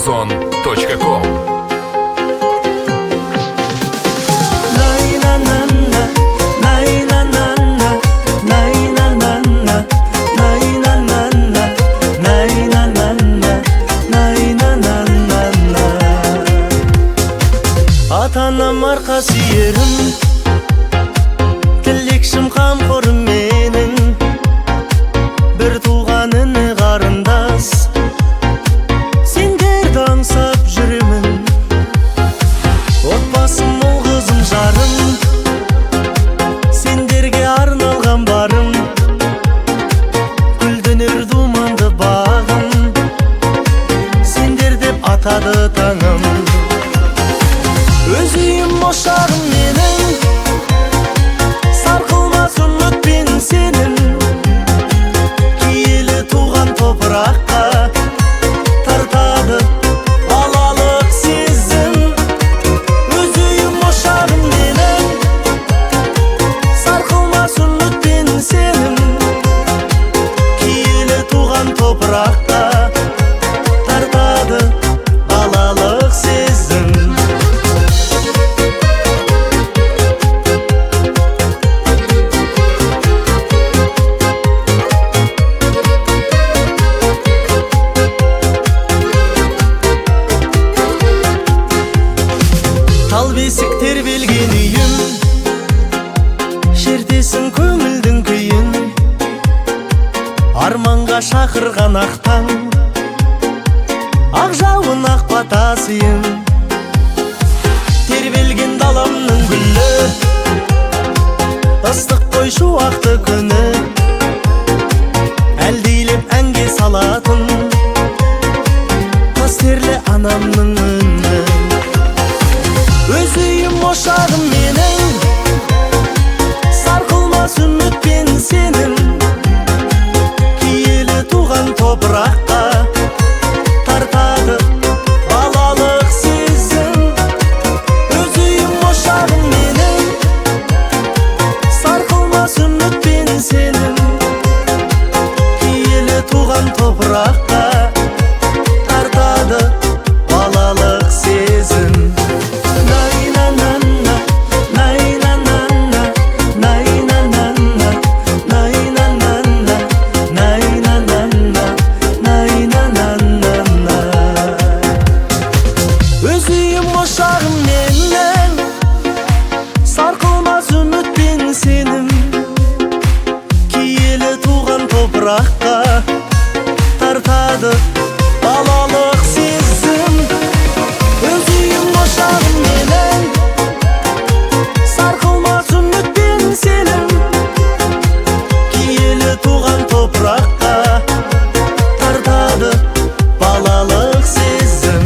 Ozon.com. Ата-анам арқасы ерім, тілекшім қамқорым менің, бір туған іні қарындас, сендерді аңсап жүремін. Отбасым мол қызым жарым, сендерге арналған барым, гүлденер думанды бағым, сендер деп атады таңым. Өз үйім ошағым менің, сарқылмас үмітпен сенім, киелі туған топыраққа тартады балалық сезім. Өз үйім ошағым менің, сарқылмас үмітпен сенім, киелі туған топыраққа тартады балалық сезім. Тал бесік тербелген үйім, шертесің көңілдің күйін, арманға шақырған ақтан, ақ жауын ақ батасыйын. Тербелген даламның гүлі, ыстық қой шуақты күні, әлдейлеп әнге салатын қастерлі анамның үні. Өз үйім ошағым менің, сарқылмас үмітпен сенім, киелі туған топыраққа тартады балалық сезім. Өз үйім ошағым менің, сарқылмас үмітпен сенім, киелі туған топыраққа тартады балалық сезім. Өз үйім ошағым менің, сарқылмас үмітпен сенім, киелі туған топыраққа тартады балалық сезім. Өз үйім ошағым менің, сарқылмас үмітпен сенім, киелі туған топыраққа тартады балалық сезім.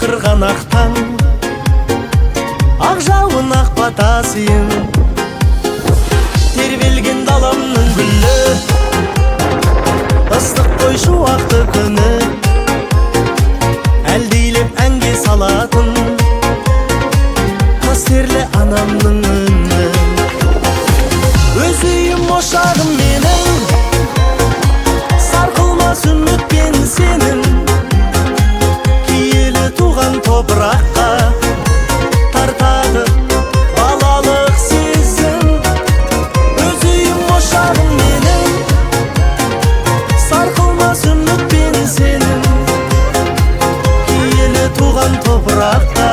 шақырған ақтан, ақ жауын ақ батасыйын, тербелген даламның гүлі, ыстық қой шуақты күні, әлдейлеп әнге салатын қастерлі анамның үні. Өз үйім ошағым менің, сарқылмас үмітпен сенің, киелі туған топыраққа тартады балалық сезім. Өз үйім ошағым менің, сарқылмас үмітпен сенің, киелі туған топыраққа